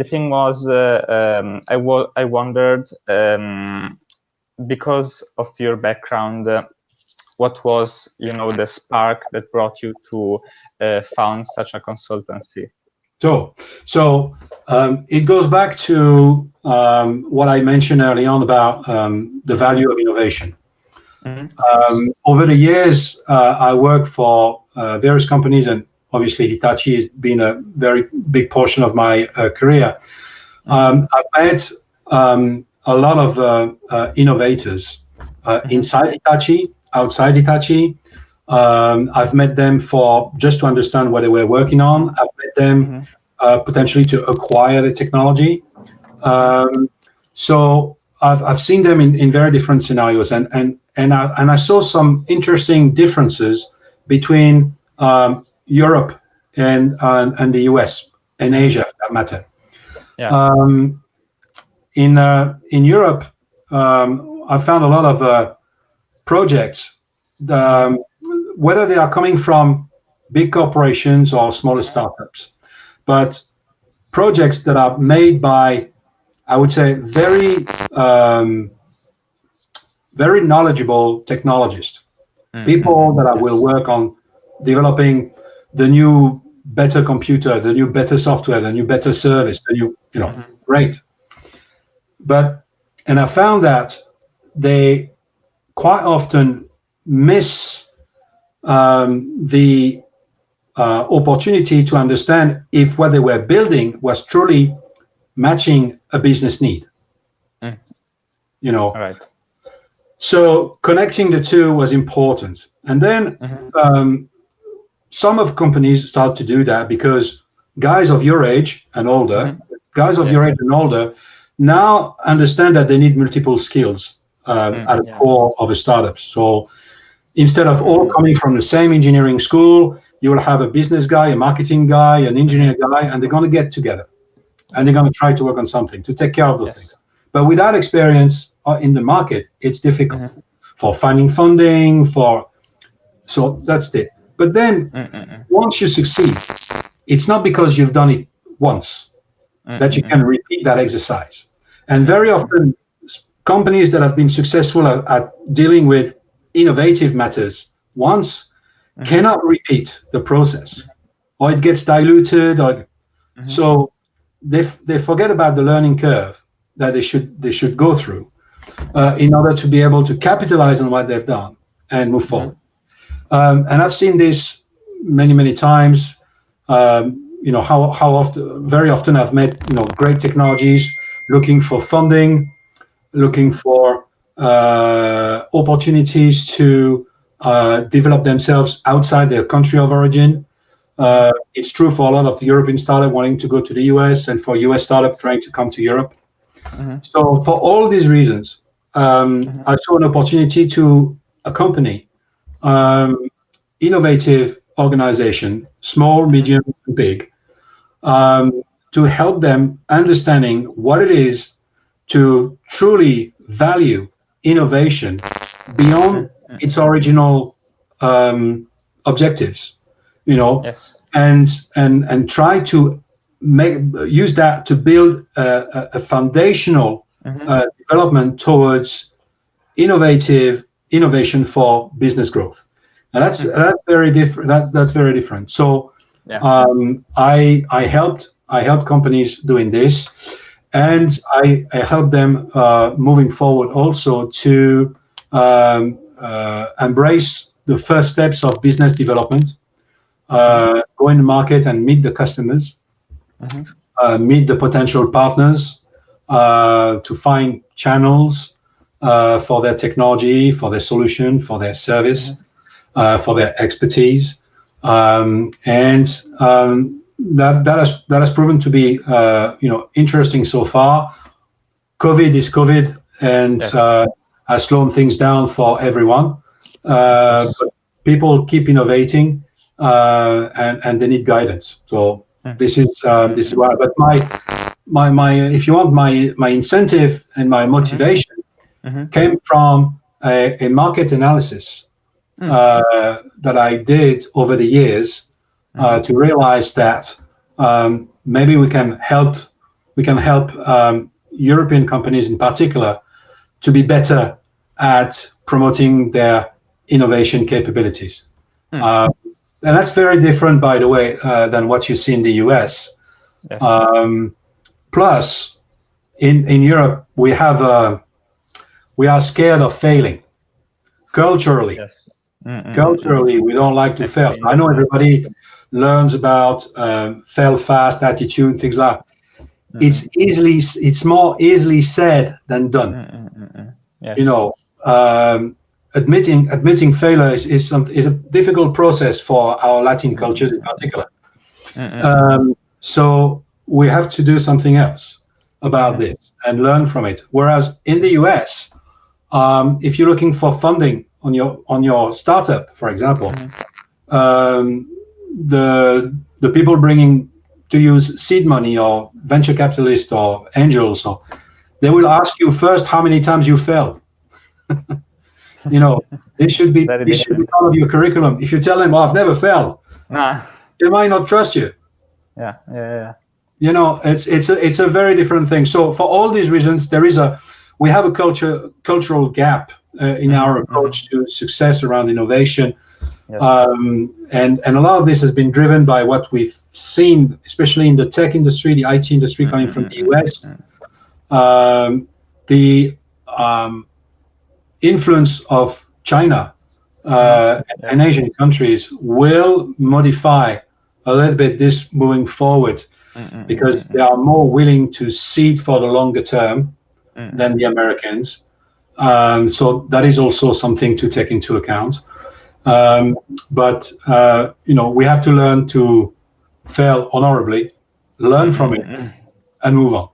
the thing was, I wondered, because of your background, what was, the spark that brought you to found such a consultancy? So it goes back to what I mentioned early on about the value of innovation. Over the years, I worked for various companies, and obviously Hitachi has been a very big portion of my career. I've met a lot of innovators inside Hitachi, outside Hitachi. I've met them for just to understand what they were working on. I've met them potentially to acquire the technology. So I've seen them in very different scenarios, and I saw some interesting differences between Europe and the US and Asia, for that matter. Yeah. In Europe, I found a lot of projects, whether they are coming from big corporations or smaller startups, but projects that are made by, I would say, very knowledgeable technologists, people that will work on developing the new better computer, the new better software, the new better service, the new, great. And I found that they quite often miss the opportunity to understand if what they were building was truly matching a business need. Right. So connecting the two was important. And then some of companies start to do that because guys of your age and older, now understand that they need multiple skills at the core of a startup. So instead of all coming from the same engineering school, you will have a business guy, a marketing guy, an engineer guy, and they're going to get together and they're going to try to work on something to take care of those things. But without experience in the market, it's difficult for finding funding, so that's it. But then once you succeed, it's not because you've done it once that you can repeat that exercise. And very often companies that have been successful at dealing with innovative matters once cannot repeat the process, or it gets diluted, or so they forget about the learning curve that they should go through in order to be able to capitalize on what they've done and move forward. And I've seen this many times. Very often I've met great technologies looking for funding, looking for opportunities to develop themselves outside their country of origin. It's true for a lot of European startups wanting to go to the US, and for US startups trying to come to Europe. So for all these reasons, I saw an opportunity to accompany innovative organization, small, medium, big, to help them understanding what it is to truly value innovation beyond its original objectives, and try to use that to build a foundational development towards innovation for business growth. And that's very different. That's very different. So I helped companies doing this, and I helped them moving forward also to embrace the first steps of business development, go in the market and meet the customers, meet the potential partners, to find channels for their technology, for their solution, for their service, for their expertise, and that has proven to be interesting so far. COVID is COVID, and has slowed things down for everyone. But people keep innovating, and they need guidance. So this is why. But my if you want, my incentive and my motivation came from a market analysis that I did over the years to realize that maybe we can help we can help European companies in particular to be better at promoting their innovation capabilities. And that's very different, by the way, than what you see in the US. Yes. Plus, in Europe, we are scared of failing culturally. Yes. Culturally, we don't like to fail. I know everybody learns about fail fast attitude, things like that. It's more easily said than done. Yes. You know, admitting failure is a difficult process for our Latin cultures in particular. So we have to do something else about this and learn from it. Whereas in the US, if you're looking for funding on your startup, for example, the people bringing to use seed money or venture capitalists or angels, or they will ask you first how many times you failed. You know, this should be part of your curriculum. If you tell them, "Oh, I've never failed," they might not trust you. Yeah. You know, it's a very different thing. So for all these reasons, we have a cultural gap in our approach to success around innovation. Yes. And a lot of this has been driven by what we've seen, especially in the tech industry, the IT industry coming from the US. The influence of China and Asian countries will modify a little bit this moving forward, because they are more willing to cede for the longer term than the Americans. So that is also something to take into account. But you know, we have to learn to fail honorably, learn from it, and move on.